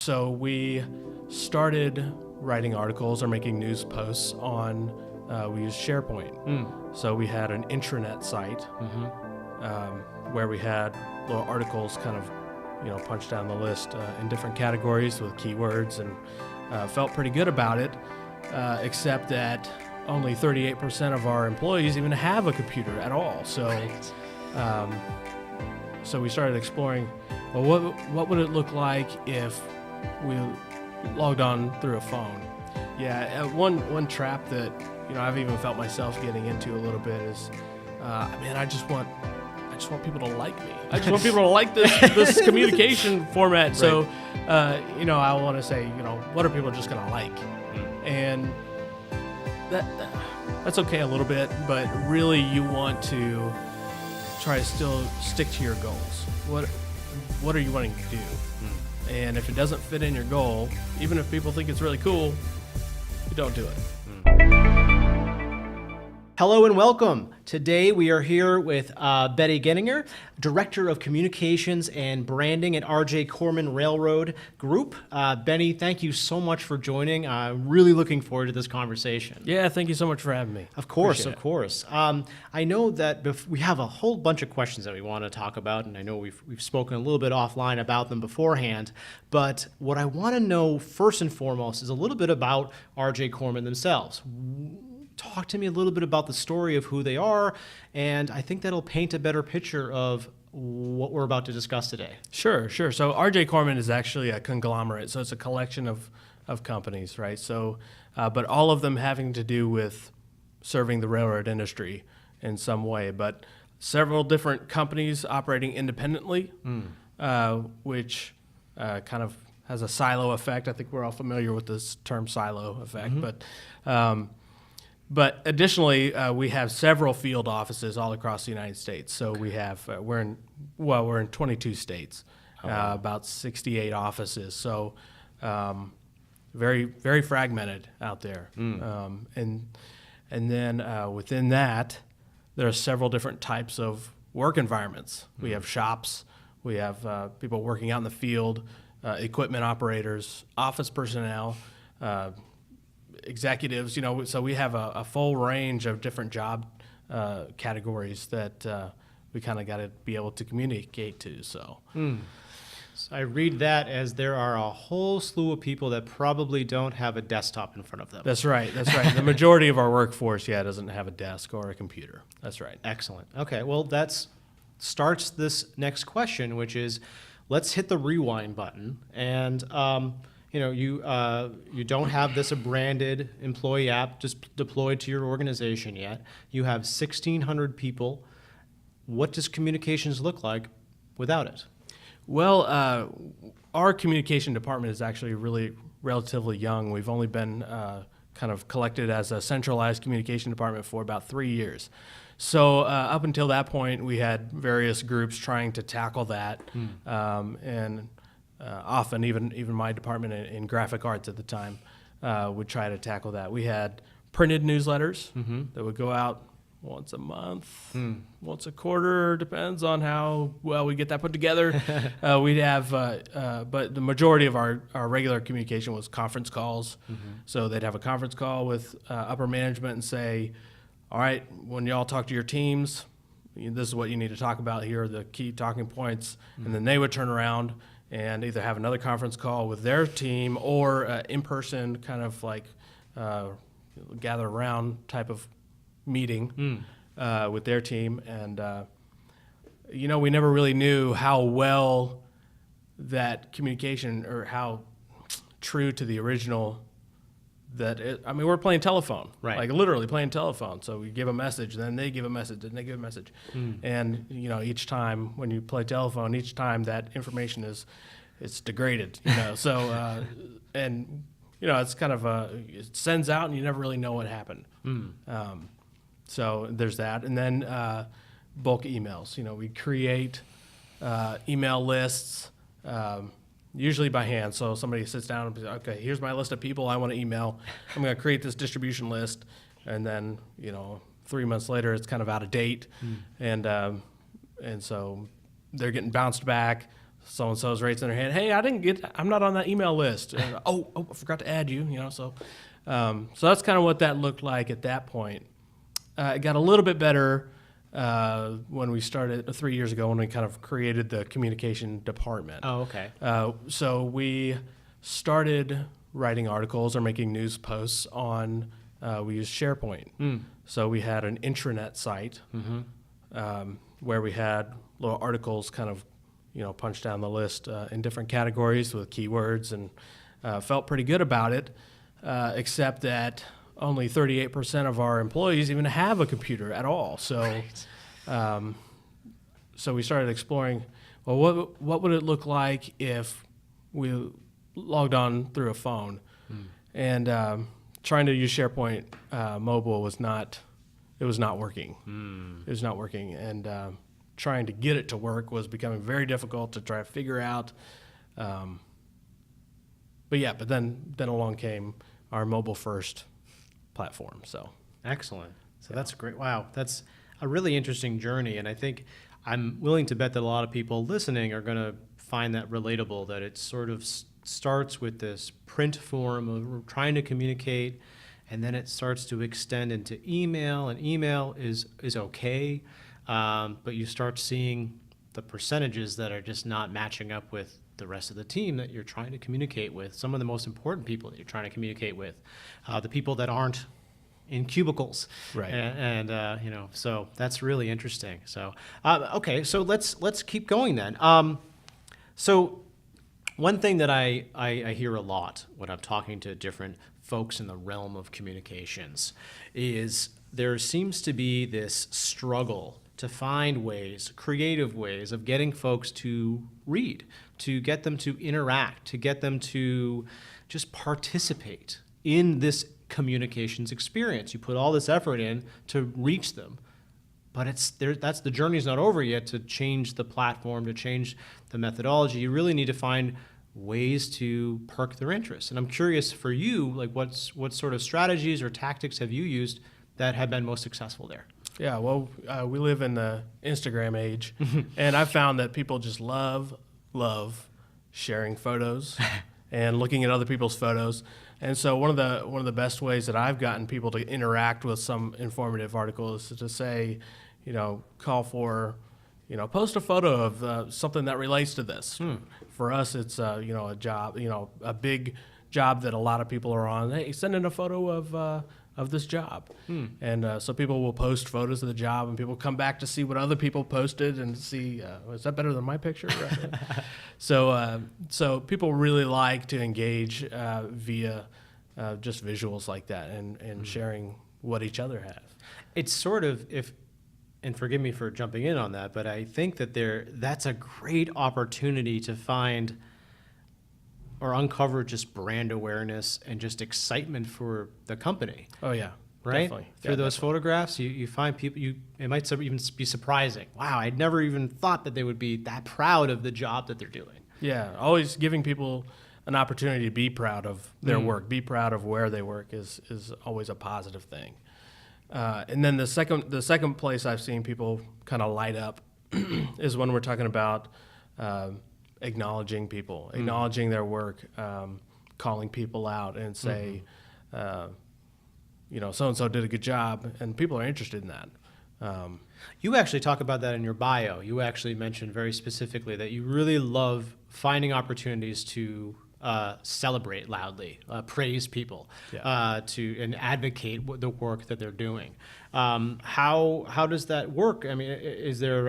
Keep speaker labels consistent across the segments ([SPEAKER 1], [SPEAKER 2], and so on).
[SPEAKER 1] So we started writing articles or making news posts on, we used SharePoint. So we had an intranet site where we had little articles kind of, punched down the list in different categories with keywords, and felt pretty good about it, except that only 38% of our employees even have a computer at all. So, so we started exploring, well, what would it look like if we logged on through a phone? Yeah, one trap that I've even felt myself getting into a little bit is, I just want people to like me. I just want people to like this communication format. Right. So, I want to say, what are people just going to like? And that's okay a little bit, but really you want to try to still stick to your goals. What are you wanting to do? And if it doesn't fit in your goal, even if people think it's really cool, you don't do it.
[SPEAKER 2] Hello and welcome. Today we are here with Betty Genninger, Director of Communications and Branding at R.J. Corman Railroad Group. Benny, thank you so much for joining. I'm really looking forward to this conversation.
[SPEAKER 1] Yeah, thank you so much for having me.
[SPEAKER 2] Of course. I know that we have a whole bunch of questions that we want to talk about, and I know we've spoken a little bit offline about them beforehand, but what I want to know first and foremost is a little bit about R.J. Corman themselves. Talk to me a little bit about the story of who they are, and I think that'll paint a better picture of what we're about to discuss today.
[SPEAKER 1] Sure. So R.J. Corman is actually a conglomerate, so it's a collection of companies, right? So, but all of them having to do with serving the railroad industry in some way, but several different companies operating independently, which kind of has a silo effect. I think we're all familiar with this term silo effect, But additionally, we have several field offices all across the United States. So we have we're in 22 states, about 68 offices. So very very fragmented out there. And then within that, there are several different types of work environments. We have shops. We have people working out in the field, equipment operators, office personnel. Executives, so we have a full range of different job categories that we kind of got to be able to communicate to. So
[SPEAKER 2] I read that as there are a whole slew of people that probably don't have a desktop in front of them.
[SPEAKER 1] That's right. The majority of our workforce, doesn't have a desk or a computer. That's right.
[SPEAKER 2] Excellent. Okay, well, that starts this next question, which is, let's hit the rewind button. And you don't have this a branded employee app just deployed to your organization yet. You have 1,600 people. What does communications look like without it?
[SPEAKER 1] Well, our communication department is actually really relatively young. We've only been kind of collected as a centralized communication department for about 3 years. So up until that point, we had various groups trying to tackle that, and often even my department in graphic arts at the time would try to tackle that. We had printed newsletters that would go out once a month, once a quarter, depends on how well we get that put together. We'd have, but the majority of our regular communication was conference calls. So they'd have a conference call with upper management and say, all right, when y'all talk to your teams, this is what you need to talk about. Here are the key talking points. And then they would turn around and either have another conference call with their team or in-person kind of like gather around type of meeting with their team. And, we never really knew how well that communication or how true to the original we're playing telephone,
[SPEAKER 2] right?
[SPEAKER 1] Like literally playing telephone. So we give a message, then they give a message, then they give a message. And, each time when you play telephone, each time that information it's degraded, So, it's kind of it sends out and you never really know what happened. So there's that. And then bulk emails. We create email lists, usually by hand. So somebody sits down and says, okay, here's my list of people I want to email. I'm going to create this distribution list. And then, 3 months later, it's kind of out of date. And so they're getting bounced back. so-and-so's raising their hand. Hey, I'm not on that email list. And, I forgot to add you, so that's kind of what that looked like at that point. It got a little bit better when we started 3 years ago when we kind of created the communication department.
[SPEAKER 2] Oh, okay.
[SPEAKER 1] So we started writing articles or making news posts on, we used SharePoint. So we had an intranet site where we had little articles kind of, punched down the list in different categories with keywords, and felt pretty good about it, except that only 38% of our employees even have a computer at all. So, so we started exploring, well, what would it look like if we logged on through a phone? And trying to use SharePoint mobile was not working. It was not working, and trying to get it to work was becoming very difficult to try to figure out. But then along came our mobile first platform. So
[SPEAKER 2] excellent. So that's great. Wow, that's a really interesting journey, and I think I'm willing to bet that a lot of people listening are going to find that relatable. That it sort of starts with this print form of trying to communicate, and then it starts to extend into email, and email is okay, but you start seeing the percentages that are just not matching up with the rest of the team that you're trying to communicate with, some of the most important people that you're trying to communicate with, the people that aren't in cubicles.
[SPEAKER 1] Right.
[SPEAKER 2] And so that's really interesting. So, okay, so let's keep going then. So one thing that I hear a lot when I'm talking to different folks in the realm of communications is there seems to be this struggle to find ways, creative ways of getting folks to read, to get them to interact, to get them to just participate in this communications experience. You put all this effort in to reach them, but that's the journey's not over yet to change the platform, to change the methodology. You really need to find ways to perk their interest. And I'm curious for you, like what sort of strategies or tactics have you used that have been most successful there?
[SPEAKER 1] Yeah, well, we live in the Instagram age, and I've found that people just love sharing photos and looking at other people's photos. And so one of the best ways that I've gotten people to interact with some informative article is to say, call for, post a photo of something that relates to this. For us, it's a job, a big job that a lot of people are on. Hey, send in a photo of this job. And so people will post photos of the job, and people come back to see what other people posted and see, is that better than my picture? So people really like to engage via just visuals like that and sharing what each other have.
[SPEAKER 2] It's sort of, and forgive me for jumping in on that, but I think that that's a great opportunity to find or uncover just brand awareness and just excitement for the company.
[SPEAKER 1] Oh yeah,
[SPEAKER 2] right?
[SPEAKER 1] Definitely.
[SPEAKER 2] Through those photographs, you find people. It might even be surprising. Wow, I'd never even thought that they would be that proud of the job that they're doing.
[SPEAKER 1] Yeah, always giving people an opportunity to be proud of their work, be proud of where they work is always a positive thing. And then the second place I've seen people kind of light up is when we're talking about acknowledging people, acknowledging their work, calling people out and say, so-and-so did a good job, and people are interested in that.
[SPEAKER 2] You actually talk about that in your bio. You actually mentioned very specifically that you really love finding opportunities to celebrate loudly, praise people, and advocate the work that they're doing. How does that work? I mean, is there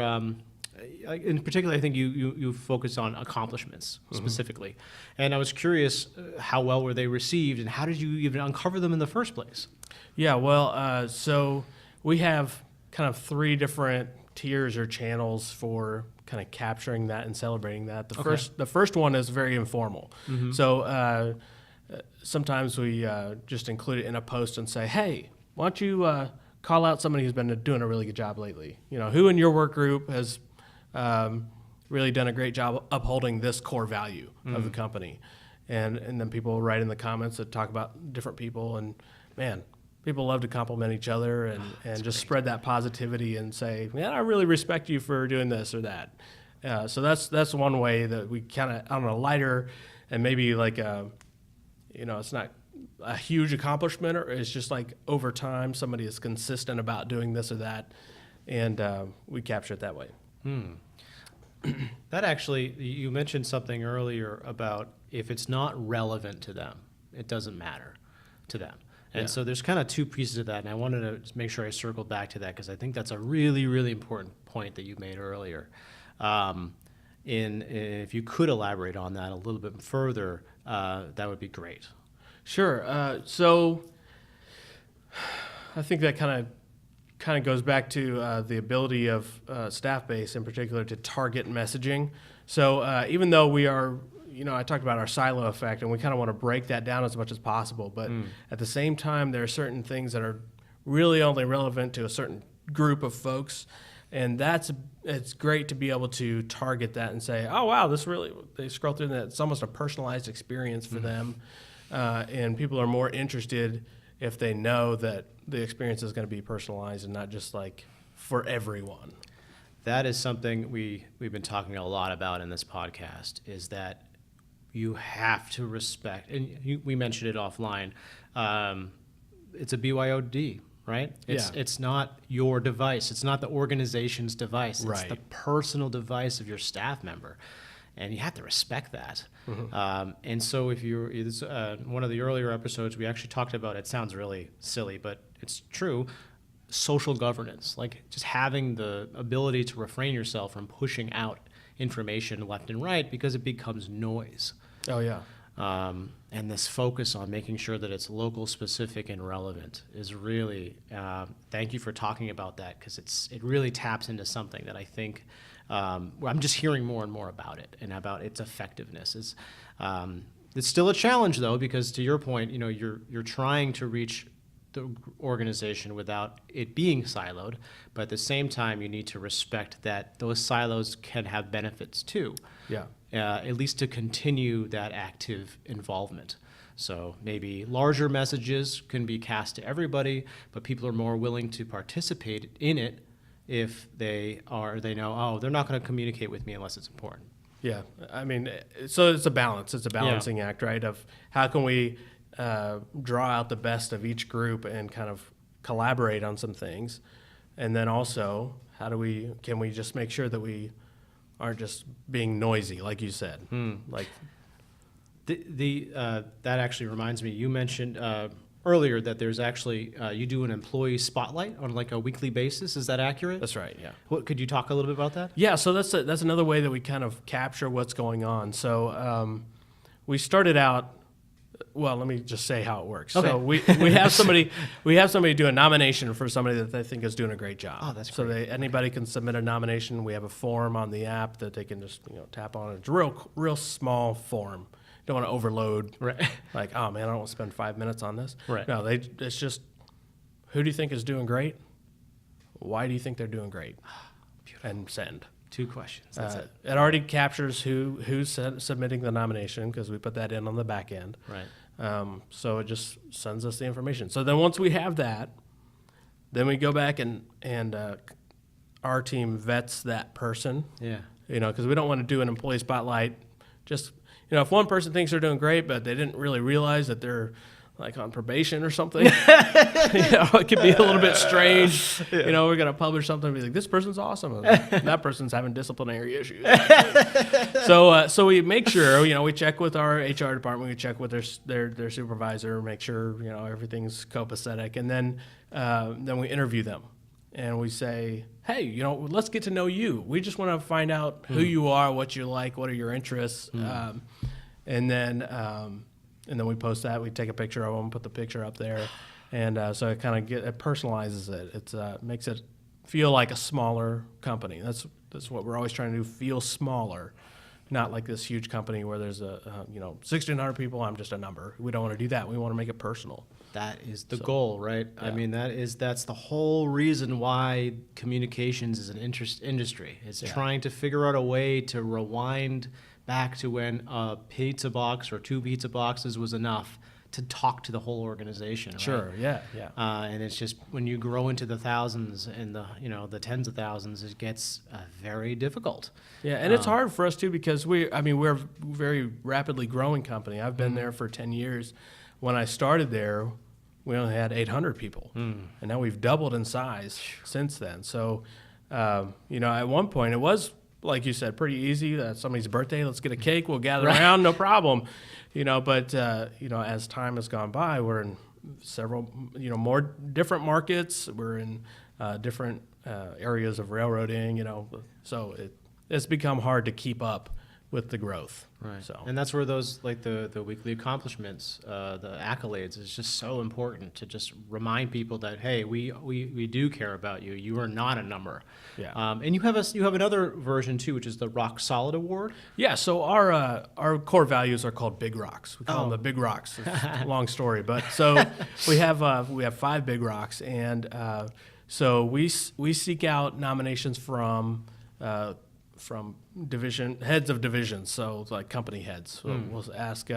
[SPEAKER 2] in particular, I think you focus on accomplishments specifically, and I was curious how well were they received, and how did you even uncover them in the first place?
[SPEAKER 1] Yeah, well, so we have kind of 3 different tiers or channels for kind of capturing that and celebrating that. The first one is very informal. So sometimes we just include it in a post and say, hey, why don't you call out somebody who's been doing a really good job lately? Who in your work group has really done a great job upholding this core value of the company. And then people write in the comments that talk about different people, and man, people love to compliment each other and just spread that positivity and say, man, I really respect you for doing this or that. So that's one way that we kind of on a lighter and maybe like it's not a huge accomplishment, or it's just like over time somebody is consistent about doing this or that, and we capture it that way.
[SPEAKER 2] That actually, you mentioned something earlier about if it's not relevant to them, it doesn't matter to them. And so there's kind of two pieces of that, and I wanted to just make sure I circled back to that because I think that's a really, really important point that you made earlier. If you could elaborate on that a little bit further, that would be great.
[SPEAKER 1] Sure. So I think that kind of goes back to the ability of staff base in particular to target messaging. So even though we are, I talked about our silo effect, and we kind of want to break that down as much as possible. But at the same time, there are certain things that are really only relevant to a certain group of folks. And it's great to be able to target that and say, oh, wow, they scroll through that. It's almost a personalized experience for them. And people are more interested if they know that the experience is going to be personalized and not just like for everyone.
[SPEAKER 2] That is something we've been talking a lot about in this podcast, is that you have to respect, and we mentioned it offline, it's a BYOD, right? It's not your device. It's not the organization's device. It's the personal device of your staff member. And you have to respect that. And so if it's one of the earlier episodes, we actually talked about, it sounds really silly, but it's true, social governance, like just having the ability to refrain yourself from pushing out information left and right because it becomes noise.
[SPEAKER 1] Oh, yeah.
[SPEAKER 2] And this focus on making sure that it's local, specific, and relevant is really, thank you for talking about that, because it really taps into something that I think I'm just hearing more and more about it and about its effectiveness. It's still a challenge, though, because to your point, you're trying to reach the organization without it being siloed, but at the same time, you need to respect that those silos can have benefits too.
[SPEAKER 1] Yeah.
[SPEAKER 2] At least to continue that active involvement. So maybe larger messages can be cast to everybody, but people are more willing to participate in it if they know, oh, they're not going to communicate with me unless it's important.
[SPEAKER 1] Yeah, I mean, so it's a balance. It's a balancing act, right? Of how can we draw out the best of each group and kind of collaborate on some things, and then also can we just make sure that we aren't just being noisy, like you said. Like
[SPEAKER 2] that actually reminds me. You mentioned earlier that there's actually you do an employee spotlight on like a weekly basis. Is that accurate?
[SPEAKER 1] That's right. Yeah.
[SPEAKER 2] Could you talk a little bit about that?
[SPEAKER 1] Yeah. So that's another way that we kind of capture what's going on. So we started out. Well, let me just say how it works. Okay. So we have somebody do a nomination for somebody that they think is doing a great job.
[SPEAKER 2] Oh, that's
[SPEAKER 1] great. So anybody can submit a nomination. We have a form on the app that they can just tap on. It's a real small form. Don't want to overload.
[SPEAKER 2] Right.
[SPEAKER 1] Like, oh man, I don't want to spend 5 minutes on this.
[SPEAKER 2] Right.
[SPEAKER 1] No, it's just, who do you think is doing great? Why do you think they're doing great? And send.
[SPEAKER 2] 2 questions. That's it.
[SPEAKER 1] It already captures who's submitting the nomination because we put that in on the back end.
[SPEAKER 2] Right.
[SPEAKER 1] So it just sends us the information. So then once we have that, then we go back and our team vets that person.
[SPEAKER 2] Yeah.
[SPEAKER 1] Because we don't want to do an employee spotlight. Just if one person thinks they're doing great, but they didn't really realize that they're like on probation or something, it could be a little bit strange.
[SPEAKER 2] Yeah.
[SPEAKER 1] We're going to publish something and be like, this person's awesome. And that person's having disciplinary issues. So we make sure, we check with our HR department, we check with their supervisor, make sure, everything's copacetic. And then we interview them and we say, hey, let's get to know you. We just want to find out who you are, what you like, what are your interests. And then we post that. We take a picture of them, put the picture up there, and so it kind of it personalizes it. It makes it feel like a smaller company. That's what we're always trying to do. Feel smaller, not like this huge company where there's 1,600 people. I'm just a number. We don't want to do that. We want to make it personal.
[SPEAKER 2] That is the goal, right? Yeah. I mean, that's the whole reason why communications is an industry. It's trying to figure out a way to rewind back to when a pizza box or 2 pizza boxes was enough to talk to the whole organization. Right?
[SPEAKER 1] Sure. Yeah.
[SPEAKER 2] And it's just when you grow into the thousands and the tens of thousands, it gets very difficult.
[SPEAKER 1] Yeah, and it's hard for us too because we're a very rapidly growing company. I've been there for 10 years. When I started there, we only had 800 people, and now we've doubled in size since then. So, at one point it was, like you said, pretty easy. Somebody's birthday, let's get a cake, we'll gather around, no problem. But as time has gone by, we're in several, more different markets. We're in different areas of railroading, so it's become hard to keep up with the growth.
[SPEAKER 2] Right.
[SPEAKER 1] So.
[SPEAKER 2] And that's where those, like the weekly accomplishments, the accolades, is just so important to just remind people that, hey, we do care about you. You are not a number.
[SPEAKER 1] Yeah.
[SPEAKER 2] And you have another version too, which is the Rock Solid Award.
[SPEAKER 1] Yeah. So our core values are called Big Rocks. We call them the Big Rocks. It's a long story, but so we have 5 Big Rocks, and so we seek out nominations from division heads of divisions, so like company heads. So we'll ask,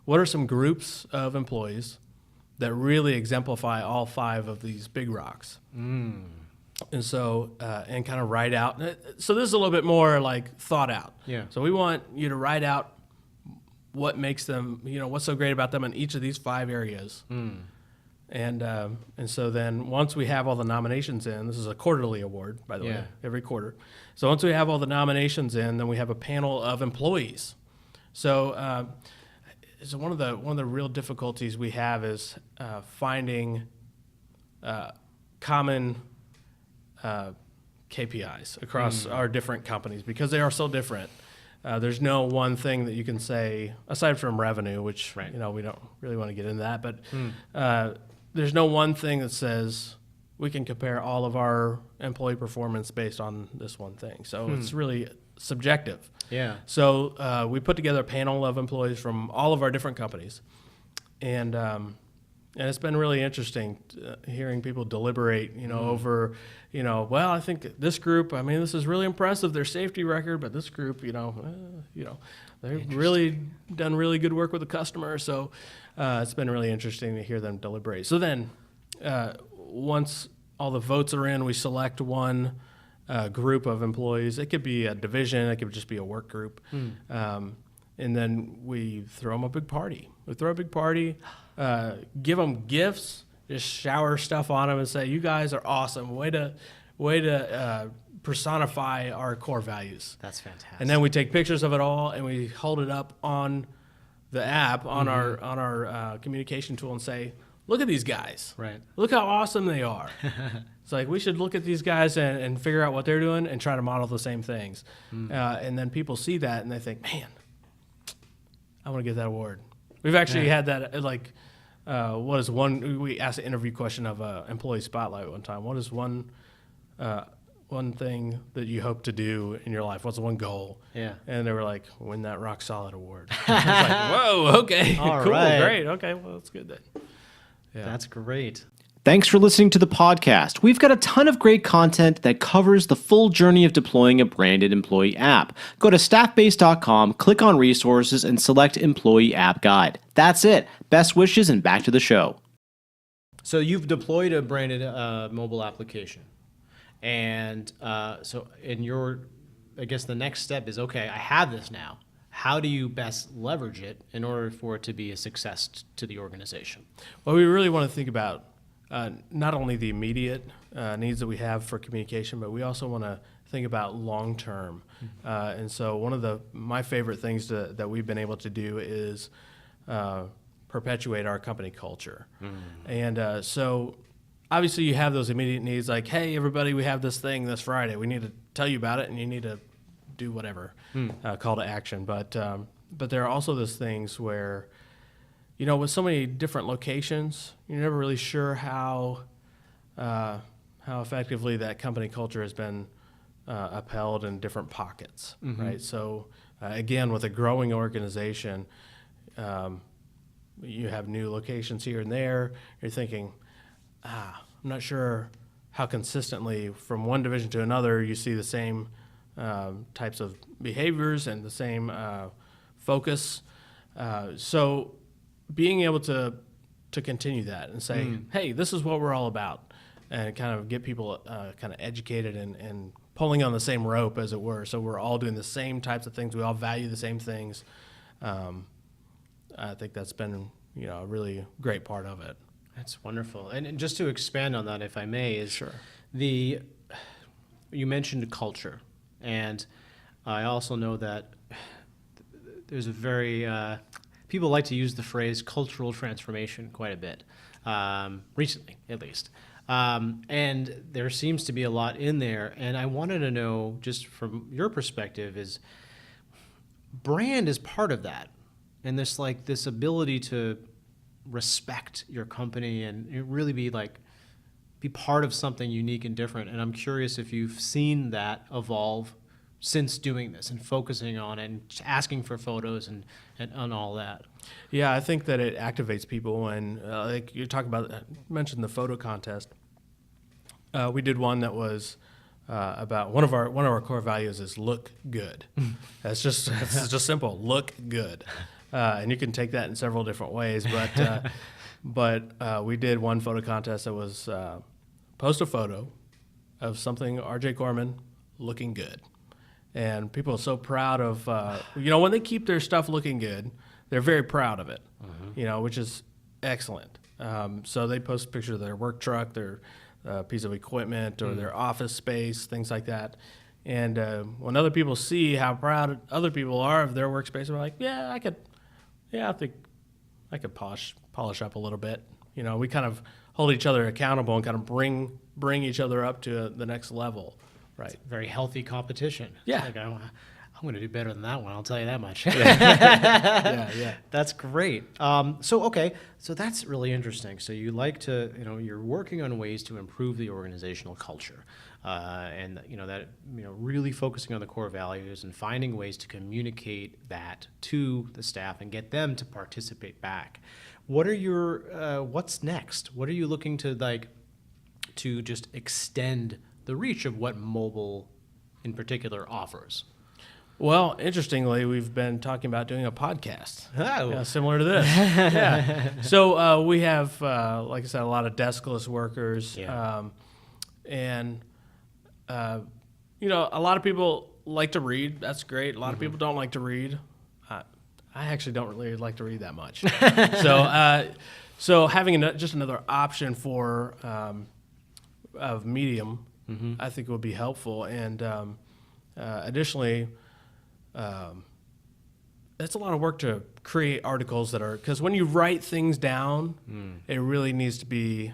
[SPEAKER 1] what are some groups of employees that really exemplify all 5 of these big rocks? And so, and kind of write out. So this is a little bit more like thought out.
[SPEAKER 2] Yeah.
[SPEAKER 1] So we want you to write out what makes them, what's so great about them in each of these 5 areas. And so then once we have all the nominations in, this is a quarterly award, by the way, every quarter. So once we have all the nominations in, then we have a panel of employees. So one of the real difficulties we have is finding common KPIs across our different companies because they are so different. There's no one thing that you can say, aside from revenue, which we don't really want to get into that, but there's no one thing that says we can compare all of our employee performance based on this one thing. So it's really subjective.
[SPEAKER 2] Yeah.
[SPEAKER 1] So we put together a panel of employees from all of our different companies, and it's been really interesting hearing people deliberate, over, well, I think this group, this is really impressive, their safety record, but this group, they've really done really good work with the customer. So it's been really interesting to hear them deliberate. So then once all the votes are in, we select one group of employees. It could be a division, it could just be a work group. And then we throw them a big party. We throw a big party, give them gifts, just shower stuff on them and say, you guys are awesome. Way to personify our core values.
[SPEAKER 2] That's fantastic.
[SPEAKER 1] And then we take pictures of it all and we hold it up on the app, on our communication tool, and say, look at these guys.
[SPEAKER 2] Right.
[SPEAKER 1] Look how awesome they are. It's like we should look at these guys and figure out what they're doing and try to model the same things. And then people see that and they think, man, I want to get that award. We've actually had that, what is one, we asked an interview question of Employee Spotlight one time. What is one thing that you hope to do in your life? What's one goal?
[SPEAKER 2] Yeah.
[SPEAKER 1] And they were like, win that Rock Solid Award. I was like, whoa, okay,
[SPEAKER 2] All
[SPEAKER 1] cool,
[SPEAKER 2] right.
[SPEAKER 1] great, okay, well, that's good then. Yeah.
[SPEAKER 2] That's great. Thanks for listening to the podcast. We've got a ton of great content that covers the full journey of deploying a branded employee app. Go to staffbase.com, click on resources, and select Employee App Guide. That's it. Best wishes and back to the show. So you've deployed a branded mobile application. And so I guess the next step is, okay, I have this now. How do you best leverage it in order for it to be a success to the organization?
[SPEAKER 1] Well, we really want to think about not only the immediate needs that we have for communication, but we also want to think about long term. And so one of my favorite things that we've been able to do is perpetuate our company culture. And so obviously you have those immediate needs like, hey, everybody, we have this thing this Friday. We need to tell you about it, and you need to do whatever, call to action. But there are also those things where, with so many different locations, you're never really sure how effectively that company culture has been upheld in different pockets, right? So again, with a growing organization, you have new locations here and there. You're thinking, I'm not sure how consistently from one division to another you see the same types of behaviors and the same focus. So being able to continue that and say, hey, this is what we're all about, and kind of get people kind of educated and pulling on the same rope, as it were. So we're all doing the same types of things. We all value the same things. I think that's been, a really great part of it.
[SPEAKER 2] That's wonderful. And just to expand on that, if I may, is
[SPEAKER 1] Sure.
[SPEAKER 2] you mentioned culture, and I also know that there's a very people like to use the phrase cultural transformation quite a bit, recently at least. And there seems to be a lot in there. And I wanted to know, just from your perspective, is brand is part of that. And this ability to respect your company and really be part of something unique and different. And I'm curious if you've seen that evolve since doing this and focusing on it and asking for photos and all that.
[SPEAKER 1] Yeah, I think that it activates people. And like you talk about, mentioned the photo contest. We did one that was about one of our core values is look good. It's just simple, look good, and you can take that in several different ways. But we did one photo contest that was post a photo of something R.J. Corman looking good, and people are so proud of when they keep their stuff looking good, they're very proud of it, which is excellent. So they post pictures of their work truck, their piece of equipment, or their office space, things like that. And when other people see how proud other people are of their workspace, they're like, I think I could polish up a little bit. We kind of hold each other accountable and kind of bring each other up to the next level. Right.
[SPEAKER 2] Very healthy competition.
[SPEAKER 1] Yeah.
[SPEAKER 2] I'm going to do better than that one. I'll tell you that much.
[SPEAKER 1] Yeah.
[SPEAKER 2] That's great. So that's really interesting. So you like to, you're working on ways to improve the organizational culture, and really focusing on the core values and finding ways to communicate that to the staff and get them to participate back. What are what's next? What are you looking to just extend the reach of what mobile in particular offers?
[SPEAKER 1] Well, interestingly, we've been talking about doing a podcast,
[SPEAKER 2] Oh.
[SPEAKER 1] similar to this. Yeah. So we have, like I said, a lot of deskless workers, and a lot of people like to read. That's great. A lot of people don't like to read. I actually don't really like to read that much. So having just another option for of medium, I think would be helpful. And additionally, it's a lot of work to create articles because when you write things down, it really needs to be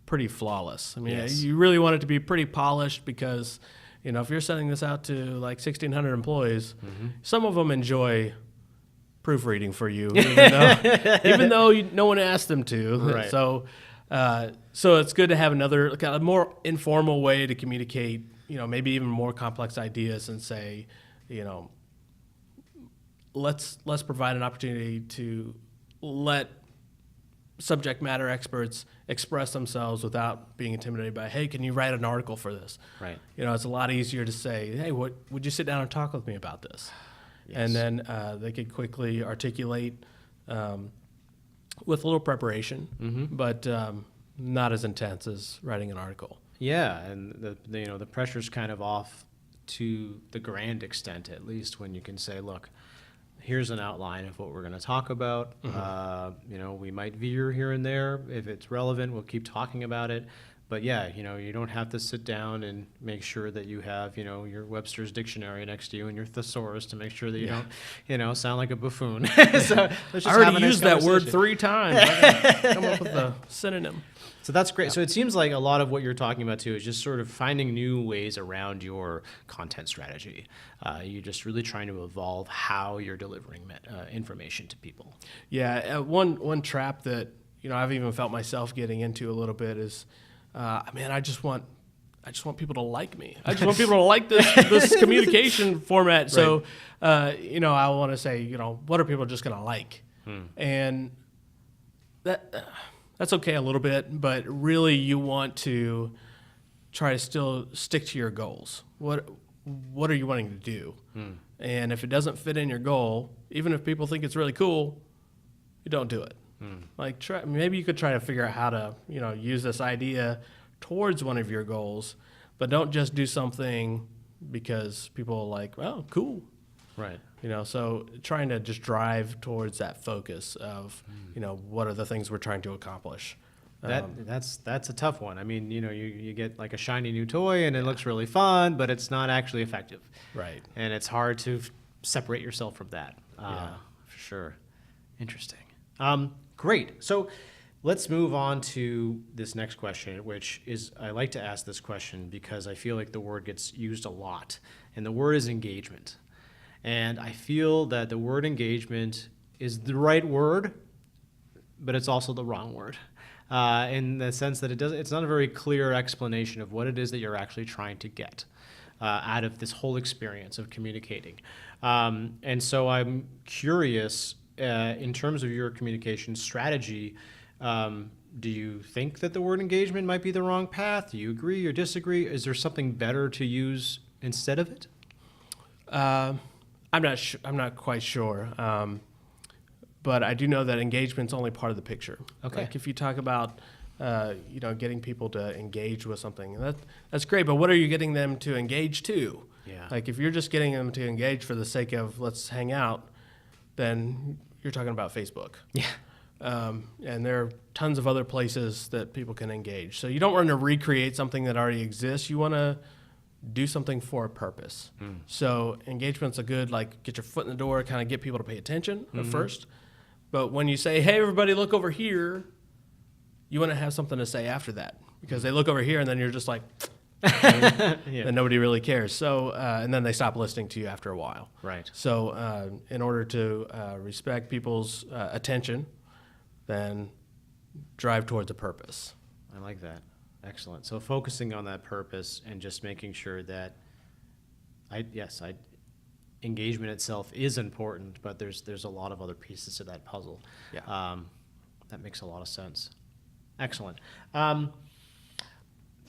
[SPEAKER 1] pretty flawless. I mean,
[SPEAKER 2] Yes.
[SPEAKER 1] you really want it to be pretty polished because, if you're sending this out to 1,600 employees, some of them enjoy proofreading for you, even though no one asked them to.
[SPEAKER 2] Right.
[SPEAKER 1] So it's good to have another kind of more informal way to communicate, maybe even more complex ideas and say, let's provide an opportunity to let subject matter experts express themselves without being intimidated by, hey, can you write an article for this?
[SPEAKER 2] Right.
[SPEAKER 1] It's a lot easier to say, hey, would you sit down and talk with me about this?
[SPEAKER 2] Yes.
[SPEAKER 1] And then they could quickly articulate with a little preparation, but not as intense as writing an article.
[SPEAKER 2] Yeah, and the pressure's kind of off to the grand extent, at least, when you can say, look, here's an outline of what we're going to talk about. We might veer here and there. If it's relevant, we'll keep talking about it. But yeah, you don't have to sit down and make sure that you have, your Webster's dictionary next to you and your thesaurus to make sure that you don't, sound like a buffoon. So let's just
[SPEAKER 1] I
[SPEAKER 2] have a
[SPEAKER 1] already
[SPEAKER 2] nice
[SPEAKER 1] used that word
[SPEAKER 2] conversation.
[SPEAKER 1] 3 times. I gotta come up with a synonym.
[SPEAKER 2] So that's great. So it seems like a lot of what you're talking about too is just sort of finding new ways around your content strategy. You're just really trying to evolve how you're delivering information to people.
[SPEAKER 1] Yeah, one trap that I've even felt myself getting into a little bit is, I just want people to like me. I just want people to like this communication format. So, I want to say, what are people just going to like? And that's okay a little bit, but really you want to try to still stick to your goals. What are you wanting to do? And if it doesn't fit in your goal, even if people think it's really cool, you don't do it. Like maybe you could try to figure out how to, use this idea towards one of your goals, but don't just do something because people are like, well, cool.
[SPEAKER 2] Right.
[SPEAKER 1] So trying to just drive towards that focus of, what are the things we're trying to accomplish.
[SPEAKER 2] That's a tough one. I mean, you get like a shiny new toy and it looks really fun, but it's not actually effective.
[SPEAKER 1] Right.
[SPEAKER 2] And it's hard to separate yourself from that.
[SPEAKER 1] Yeah.
[SPEAKER 2] For sure. Interesting. Great. So let's move on to this next question, which is, I like to ask this question because I feel like the word gets used a lot, and the word is engagement. And I feel that the word engagement is the right word, but it's also the wrong word. In the sense that it's not a very clear explanation of what it is that you're actually trying to get out of this whole experience of communicating. And so I'm curious, in terms of your communication strategy, do you think that the word engagement might be the wrong path? Do you agree or disagree? Is there something better to use instead of it?
[SPEAKER 1] I'm not quite sure. But I do know that engagement's only part of the picture.
[SPEAKER 2] Okay.
[SPEAKER 1] Like if you talk about, getting people to engage with something, that's great. But what are you getting them to engage to?
[SPEAKER 2] Yeah.
[SPEAKER 1] Like if you're just getting them to engage for the sake of let's hang out, then you're talking about Facebook.
[SPEAKER 2] Yeah.
[SPEAKER 1] And there are tons of other places that people can engage. So you don't want to recreate something that already exists. You want to do something for a purpose. So engagement's a good, get your foot in the door, kind of get people to pay attention at first. But when you say, hey, everybody, look over here, you want to have something to say after that. Because they look over here and then you're just like, then nobody really cares. So, and then they stop listening to you after a while.
[SPEAKER 2] Right.
[SPEAKER 1] So in order to respect people's attention, then drive towards a purpose.
[SPEAKER 2] I like that. Excellent. So focusing on that purpose and just making sure that engagement itself is important, but there's a lot of other pieces to that puzzle.
[SPEAKER 1] Yeah.
[SPEAKER 2] That makes a lot of sense. Excellent.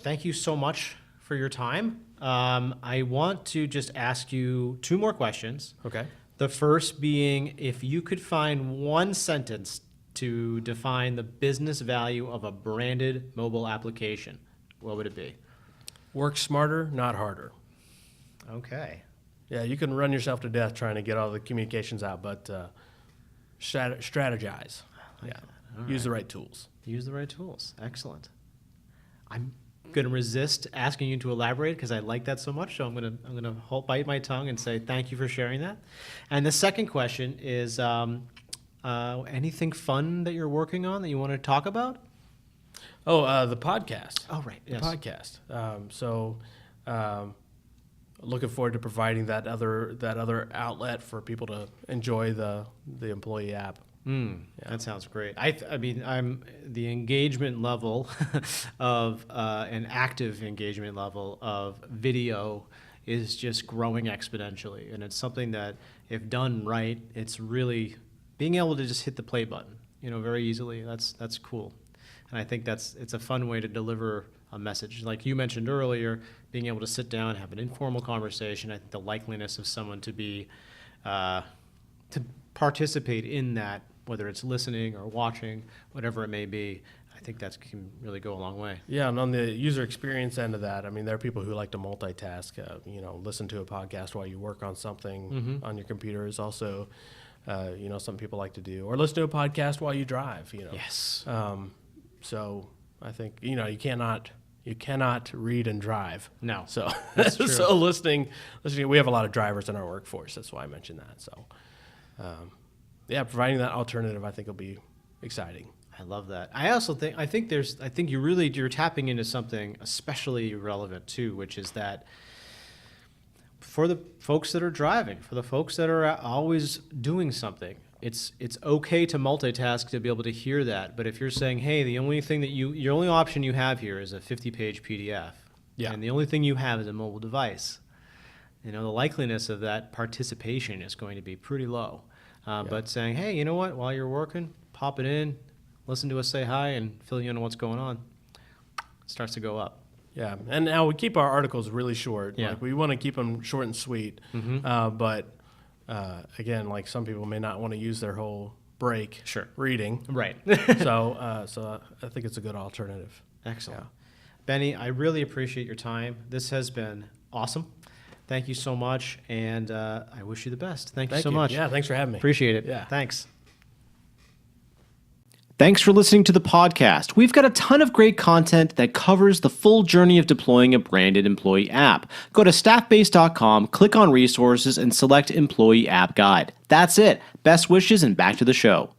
[SPEAKER 2] Thank you so much for your time. I want to just ask you two more questions.
[SPEAKER 1] Okay.
[SPEAKER 2] The first being, if you could find one sentence to define the business value of a branded mobile application, what would it be?
[SPEAKER 1] Work smarter, not harder.
[SPEAKER 2] Okay.
[SPEAKER 1] Yeah, you can run yourself to death trying to get all the communications out, but strategize. Yeah. Use the right tools.
[SPEAKER 2] Use the right tools. Excellent. I'm going to resist asking you to elaborate because I like that so much. So I'm going to bite my tongue and say thank you for sharing that. And the second question is, anything fun that you're working on that you want to talk about?
[SPEAKER 1] Oh, the podcast.
[SPEAKER 2] Oh, right. Yes.
[SPEAKER 1] The podcast. Looking forward to providing that other outlet for people to enjoy the employee app.
[SPEAKER 2] That sounds great. I mean, I'm the engagement level of an active engagement level of video is just growing exponentially, and it's something that, if done right, it's really being able to just hit the play button, very easily. That's cool, and I think it's a fun way to deliver a message. Like you mentioned earlier, being able to sit down, have an informal conversation. I think the likeliness of someone to be to participate in that, whether it's listening or watching, whatever it may be, I think that can really go a long way.
[SPEAKER 1] Yeah, and on the user experience end of that, I mean, there are people who like to multitask. Listen to a podcast while you work on something on your computer is also, some people like to do, or listen to a podcast while you drive.
[SPEAKER 2] Yes.
[SPEAKER 1] So I think you cannot read and drive.
[SPEAKER 2] No.
[SPEAKER 1] So
[SPEAKER 2] That's true.
[SPEAKER 1] So listening. We have a lot of drivers in our workforce. That's why I mentioned that. So. Providing that alternative, I think, will be exciting.
[SPEAKER 2] I love that. I think you're tapping into something especially relevant too, which is that for the folks that are driving, for the folks that are always doing something, it's okay to multitask, to be able to hear that. But if you're saying, hey, your only option you have here is a 50-page PDF, and the only thing you have is a mobile device, the likeliness of that participation is going to be pretty low. But saying, hey, you know what? While you're working, pop it in, listen to us say hi, and fill you in on what's going on. It starts to go up.
[SPEAKER 1] Yeah, and now we keep our articles really short.
[SPEAKER 2] Yeah.
[SPEAKER 1] Like we want to keep them short and sweet. But again, like some people may not want to use their whole break
[SPEAKER 2] Sure.
[SPEAKER 1] reading.
[SPEAKER 2] Right.
[SPEAKER 1] So I think it's a good alternative.
[SPEAKER 2] Excellent. Benny, I really appreciate your time. This has been awesome. Thank you so much, and I wish you the best. Thank you so much.
[SPEAKER 1] Yeah, thanks for having me.
[SPEAKER 2] Appreciate it.
[SPEAKER 1] Yeah.
[SPEAKER 2] Thanks. Thanks for listening to the podcast. We've got a ton of great content that covers the full journey of deploying a branded employee app. Go to staffbase.com, click on resources, and select Employee App Guide. That's it. Best wishes and back to the show.